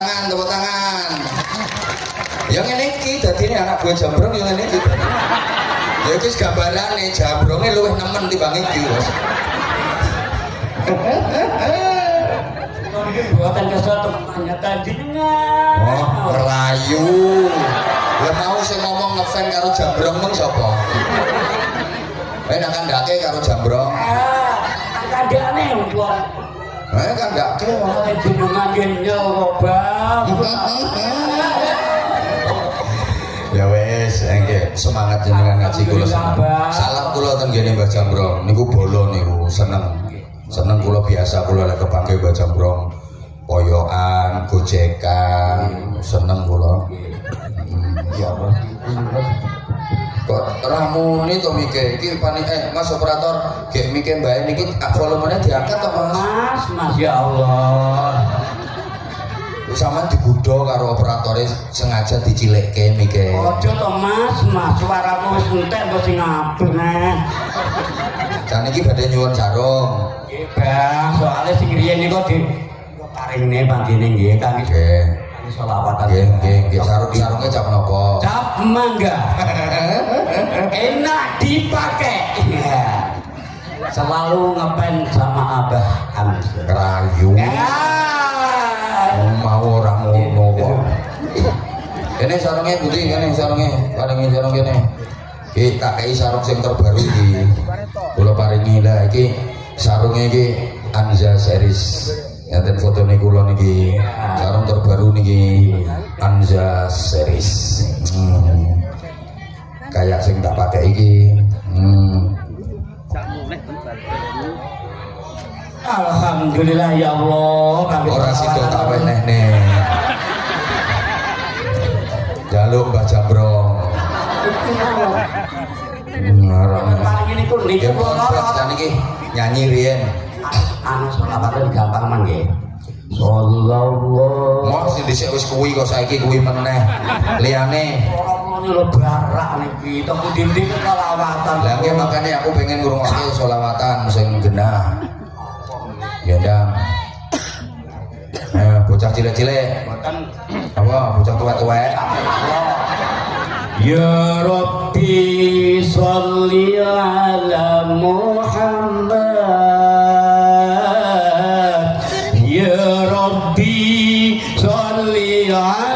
Tepuk tangan. Yang ini iki dadine anak gue Jambrong yang ini iki. Ya iki gambarane Jambronge luwih nemen timbang iki. Buatan kesel temannya tadi dengar. Oh, Melayu. Lah mau sing ngomong ngefan karo Jambrong mung sapa? Nek kandhake karo Jambrong. Kandhane wong. Kandhake wong Jenengan dene Bang. Ya wes, engke semangat jenengan ngaji kula seneng. Salam kula ten kene Mbah Jambrong. Niku bolo niku seneng. Seneng kula biasa kula lek kepangke Mbah Jambrong. Koyokan, gojekan, seneng kula. Ya Allah. Kok ramune to mike iki panik Mas operator, gek mike mbae niki volumenya diangkat to Mas? Mas ya Allah. Sampeyan digudho karo operatore sengaja dicilekke mike. Ojo to Mas suaraku wis entek kok sing abeh. Jan iki badhe nyuwun sarung. Nggih, Bang, soalnya sing riyen niku paringne pantine nggih Kang. Nggih. Selawatan. Nggih, sarungnya cap napa? Cap mangga. Enak dipakai. Selalu ngepen sama Abah Hamzah. Kerayu. Mau orang ngono kok. Ini sarungnya putih, ini sarungnya, paringi sarung kene. Iki tak kei sarung sing terbaru iki. Kula paringi lah iki sarungnya iki Anza series. Enten fotone kula niki. Sarung terbaru niki Anza series. Kayak sing tak pakai iki. Alhamdulillah ya Allah. Ora sido tak wenehne. Jaluk Mbah Jambrong. Paling ini pun niki kula niki nyanyi riyen. Anu selawatan gampang man nggih. Sallallahu. Mau sing dhisik wis kuwi kok saiki kuwi meneh. Liyane ora lho barak niki, temu dinding selawatan. Lah nggih makane aku pengen ngrungokke selawatan sing genah. Ya ndang. Bocah cilik-cilik. Apa bocah tuwek-tuwek? Ya Rabbi sholli ala Muhammad. Ya Rabbi sholli ala